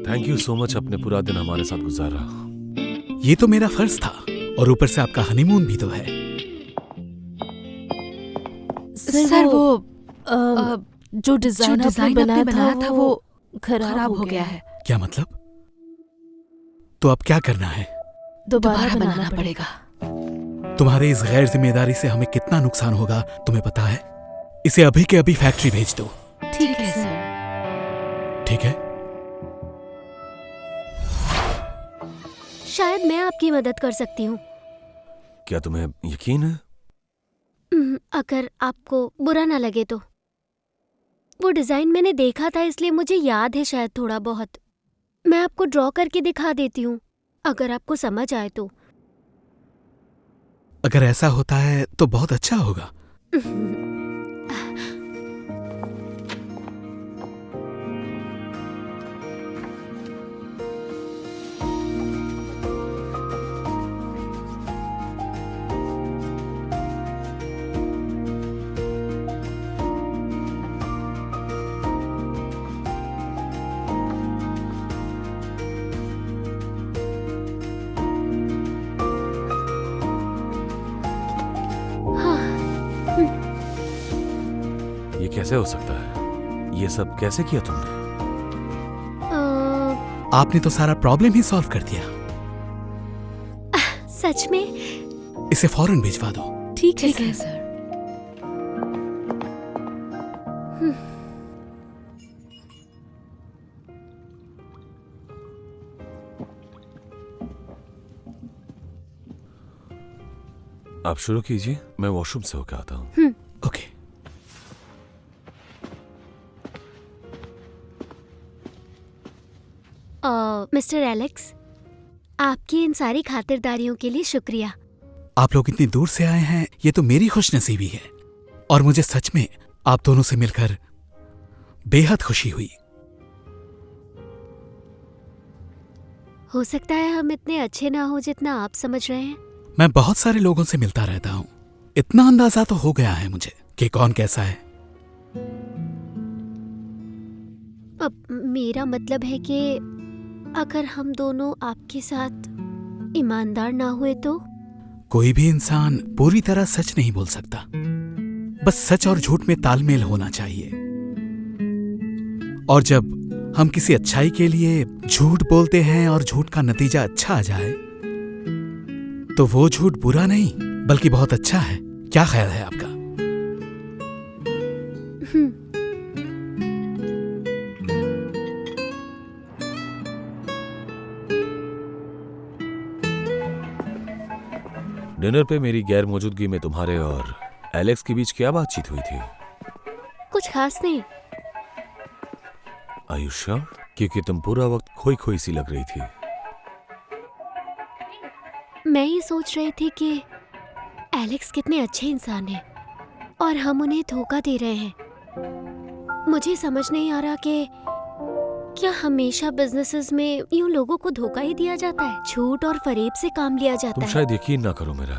Thank you so much, आपने पूरा दिन हमारे साथ गुजारा। ये तो मेरा फर्ज था, और ऊपर से आपका हनीमून भी तो है। सर वो जो डिजाइन आपने बनाया था वो खराब हो गया है। क्या मतलब? तो अब क्या करना है? दोबारा बनाना पड़ेगा। तुम्हारे इस गैर जिम्मेदारी से हमें कितना नुकसान होगा तुम्हें पता है? इसे अभी के अभी फैक्ट्री भेज दो। ठीक है सर। ठीक है। शायद मैं आपकी मदद कर सकती हूँ। क्या तुम्हें यकीन है? अगर आपको बुरा ना लगे तो। वो डिजाइन मैंने देखा था, इसलिए मुझे याद है शायद थोड़ा बहुत। मैं आपको ड्रॉ करके दिखा देती हूँ, अगर आपको समझ आए तो। अगर ऐसा होता है तो बहुत अच्छा होगा। ये कैसे हो सकता है? ये सब कैसे किया तुमने? आपने तो सारा प्रॉब्लम ही सॉल्व कर दिया। सच में? इसे फौरन भिजवा दो। ठीक है सर। आप शुरू कीजिए, मैं वॉशरूम से होकर आता हूँ। ओके। मिस्टर एलेक्स, आपकी इन सारी खातिरदारियों के लिए शुक्रिया। आप लोग इतनी दूर से आए हैं, ये तो मेरी खुशनसीबी है, और मुझे सच में आप दोनों से मिलकर बेहद खुशी हुई। हो सकता है हम इतने अच्छे ना हो जितना आप समझ रहे हैं। मैं बहुत सारे लोगों से मिलता रहता हूँ, इतना अंदाजा तो हो गया है मुझे कि कौन कैसा है। अब मेरा मतलब है कि अगर हम दोनों आपके साथ ईमानदार ना हुए तो। कोई भी इंसान पूरी तरह सच नहीं बोल सकता, बस सच और झूठ में तालमेल होना चाहिए। और जब हम किसी अच्छाई के लिए झूठ बोलते हैं और झूठ का नतीजा अच्छा आ जाए, तो वो झूठ बुरा नहीं बल्कि बहुत अच्छा है। क्या ख्याल है आपका? डिनर पे मेरी गैर मौजूदगी में तुम्हारे और एलेक्स के बीच क्या बातचीत हुई थी? कुछ खास नहीं। Are you sure? क्योंकि तुम पूरा वक्त खोई खोई सी लग रही थी। मैं ये सोच रही थी कि एलेक्स कितने अच्छे इंसान हैं और हम उन्हें धोखा दे रहे हैं। मुझे समझ नहीं आ रहा कि क्या हमेशा बिजनेसेस में यूं लोगों को धोखा ही दिया जाता है, झूठ और फरेब से काम लिया जाता तुम है। शायद यकीन ना करो मेरा,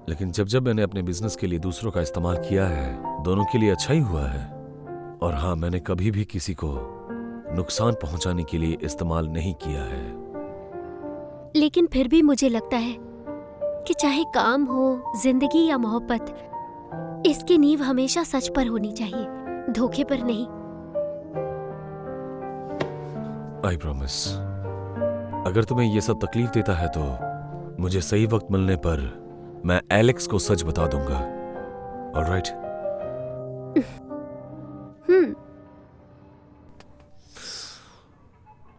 लेकिन जब जब मैंने अपने बिजनेस के लिए दूसरों का इस्तेमाल किया है, दोनों के लिए अच्छा ही हुआ है। और हाँ, मैंने कभी भी किसी को नुकसान पहुंचाने के लिए इस्तेमाल नहीं किया है। लेकिन फिर भी मुझे लगता है कि चाहे काम हो, जिंदगी या मोहब्बत, इसकी नींव हमेशा सच पर होनी चाहिए, धोखे पर नहीं। I promise. अगर तुम्हें ये सब तकलीफ देता है तो मुझे सही वक्त मिलने पर मैं एलेक्स को सच बता दूंगा। ऑलराइट?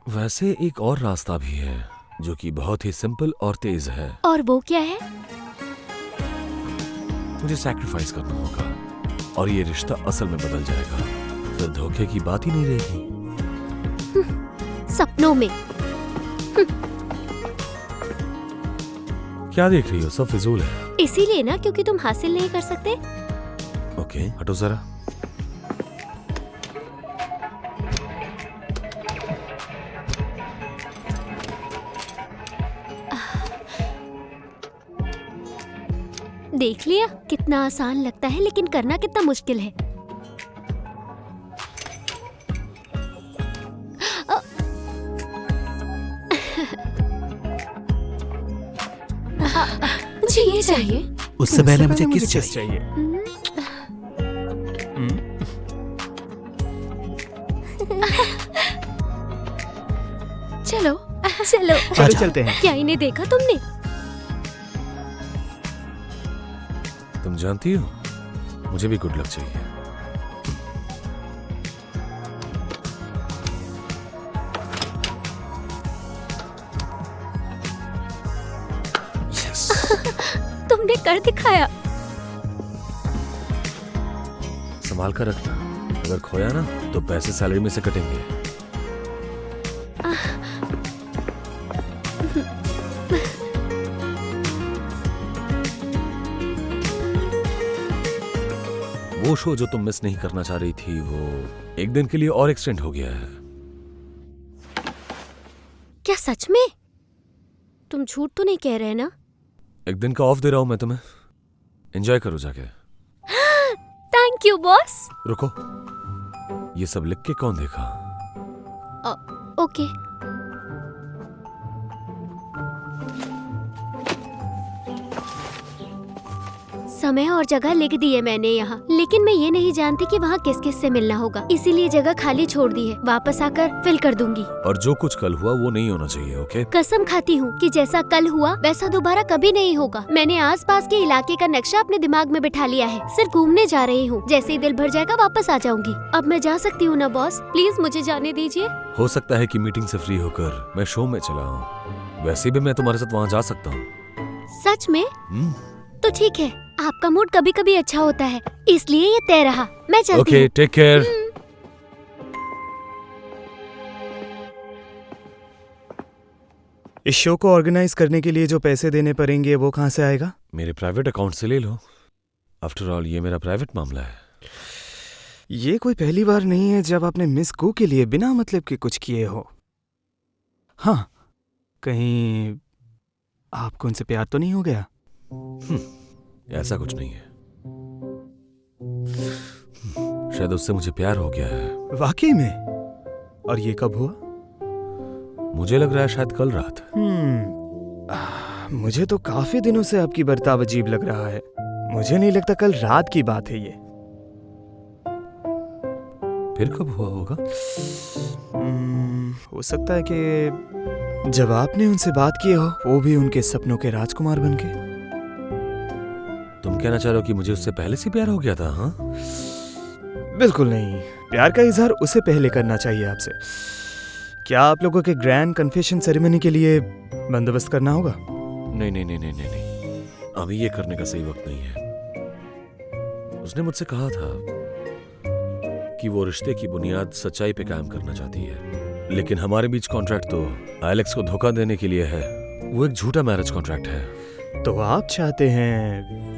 वैसे एक और रास्ता भी है जो कि बहुत ही सिंपल और तेज है। और वो क्या है? मुझे सैक्रिफाइस करना होगा और ये रिश्ता असल में बदल जाएगा। फिर धोखे की बात ही नहीं रहेगी। सपनों में। क्या देख रही हो? सब फिजूल है। इसीलिए ना, क्योंकि तुम हासिल नहीं कर सकते। ओके, हटो जरा। देख लिया, कितना आसान लगता है लेकिन करना कितना मुश्किल है। मुझे ये चाहिए। उससे पहले मुझे किस चाहिए? चलो चलो चलो चलते हैं। क्या इन्हें देखा तुमने? तुम जानती हो, मुझे भी गुड लक चाहिए। Yes. तुमने कर दिखाया। संभाल कर रखना, अगर खोया ना तो पैसे सैलरी में से कटेंगे। वो शो जो तुम मिस नहीं करना चाह रही थी, वो एक दिन के लिए और एक्सटेंड हो गया है। क्या सच में? तुम झूठ तो नहीं कह रहे ना? एक दिन का ऑफ दे रहा हूं मैं तुम्हें, एंजॉय करो जाके। Thank you boss. रुको, ये सब लिख के कौन देखा? ओके। समय और जगह लिख दी है मैंने यहाँ, लेकिन मैं ये नहीं जानती कि वहाँ किस किस से मिलना होगा, इसीलिए जगह खाली छोड़ दी है। वापस आकर फिल कर दूंगी। और जो कुछ कल हुआ वो नहीं होना चाहिए, ओके? कसम खाती हूँ कि जैसा कल हुआ वैसा दोबारा कभी नहीं होगा। मैंने आसपास के इलाके का नक्शा अपने दिमाग में बिठा लिया है। सिर्फ घूमने जा रही हूँ, जैसे ही दिल भर जाएगा वापस आ जाऊंगी। अब मैं जा सकती हूँ ना बॉस? प्लीज मुझे जाने दीजिए। हो सकता है कि मीटिंग से फ्री होकर मैं शो में चला हूँ। वैसे भी मैं तुम्हारे साथ वहाँ जा सकता हूँ। सच में? तो ठीक है, आपका मूड कभी कभी अच्छा होता है, इसलिए ये तय रहा। मैं चलती हूँ। Okay, take care. इस शो को ऑर्गेनाइज करने के लिए जो पैसे देने पड़ेंगे वो कहाँ से आएगा? मेरे प्राइवेट अकाउंट से ले लो। आफ्टर ऑल ये मेरा प्राइवेट मामला है। ये कोई पहली बार नहीं है जब आपने मिस कू के लिए बिना मतलब के कुछ किए हो। हाँ, कहीं आपको उनसे प्यार तो नहीं हो गया? ऐसा कुछ नहीं है। शायद उससे मुझे प्यार हो गया है। वाकई में? और ये कब हुआ? मुझे लग रहा है शायद कल रात। मुझे तो काफी दिनों से आपकी बर्ताव अजीब लग रहा है। मुझे नहीं लगता कल रात की बात है ये। फिर कब हुआ होगा? हो सकता है कि जब आपने उनसे बात की हो, वो भी उनके सपनों के राजकुमार बन के। तुम कहना चाह रहे हो कि मुझे उससे पहले से प्यार हो गया था? हाँ, बिल्कुल नहीं। प्यार का इजहार उसे पहले करना चाहिए आपसे। क्या आप लोगों के ग्रैंड कन्फेशन सेरेमनी के लिए बंदोबस्त करना होगा? नहीं नहीं नहीं नहीं नहीं नहीं, अभी ये करने का सही वक्त नहीं है। उसने मुझसे कहा था कि वो रिश्ते की बुनियाद सच्चाई पे कायम करना चाहती है, लेकिन हमारे बीच कॉन्ट्रैक्ट तो एलेक्स को धोखा देने के लिए है। वो एक झूठा मैरिज कॉन्ट्रैक्ट है। तो आप चाहते हैं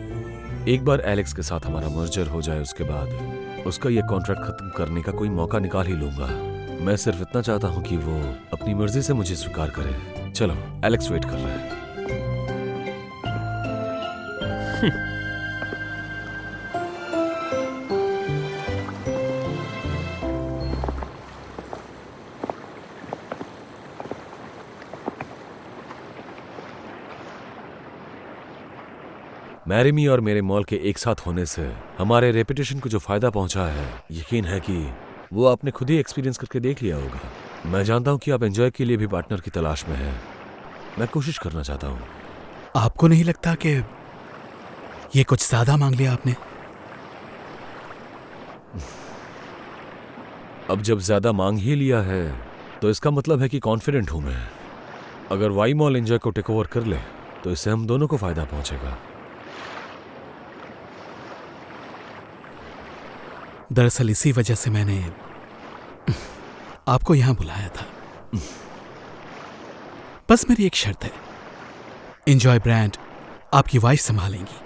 एक बार एलेक्स के साथ हमारा मर्जर हो जाए, उसके बाद उसका ये कॉन्ट्रैक्ट खत्म करने का कोई मौका निकाल ही लूंगा। मैं सिर्फ इतना चाहता हूँ कि वो अपनी मर्जी से मुझे स्वीकार करे। चलो, एलेक्स वेट कर रहा है। मैरी मी और मेरे मॉल के एक साथ होने से हमारे रेपुटेशन को जो फायदा पहुंचा है, यकीन है कि वो आपने खुद ही एक्सपीरियंस करके देख लिया होगा। मैं जानता हूं कि आप एंजॉय के लिए भी पार्टनर की तलाश में हैं। मैं कोशिश करना चाहता हूं। आपको नहीं लगता कि ये कुछ ज्यादा मांग लिया आपने? अब जब ज्यादा मांग ही लिया है तो इसका मतलब है कि कॉन्फिडेंट हूं मैं। अगर वाई मॉल एंजॉय को टेक ओवर कर ले तो इससे हम दोनों को फायदा पहुंचेगा। दरअसल इसी वजह से मैंने आपको यहां बुलाया था। बस मेरी एक शर्त है, एंजॉय ब्रांड आपकी वाइफ संभालेंगी।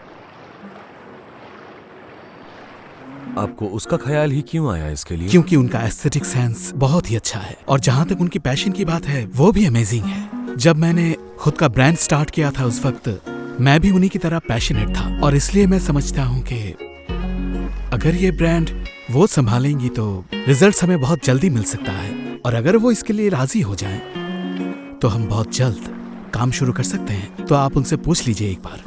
आपको उसका ख्याल ही क्यों आया इसके लिए? क्योंकि उनका एस्थेटिक सेंस बहुत ही अच्छा है, और जहां तक उनकी पैशन की बात है वो भी अमेजिंग है। जब मैंने खुद का ब्रांड स्टार्ट किया था उस वक्त मैं भी उन्हीं की तरह पैशनेट था, और इसलिए मैं समझता हूं कि अगर ये ब्रांड वो संभालेंगी तो रिजल्ट्स हमें बहुत जल्दी मिल सकता है। और अगर वो इसके लिए राजी हो जाएं, तो हम बहुत जल्द काम शुरू कर सकते हैं, तो आप उनसे पूछ लीजिए एक बार।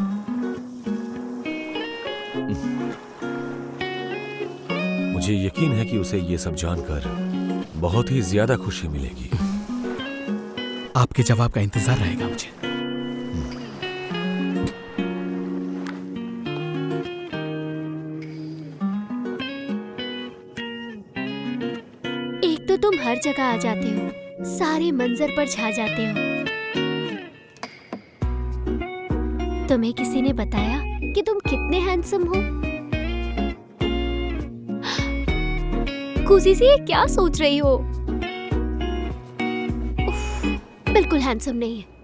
मुझे यकीन है कि उसे ये सब जानकर बहुत ही ज्यादा खुशी मिलेगी। आपके जवाब का इंतजार रहेगा मुझे। एक तो तुम हर जगह आ जाते हो, सारे मंजर पर छा जाते हो। तुम्हें किसी ने बताया कि तुम कितने हैंडसम हो? खुशी से ये क्या सोच रही हो? उफ, बिल्कुल हैंडसम नहीं है।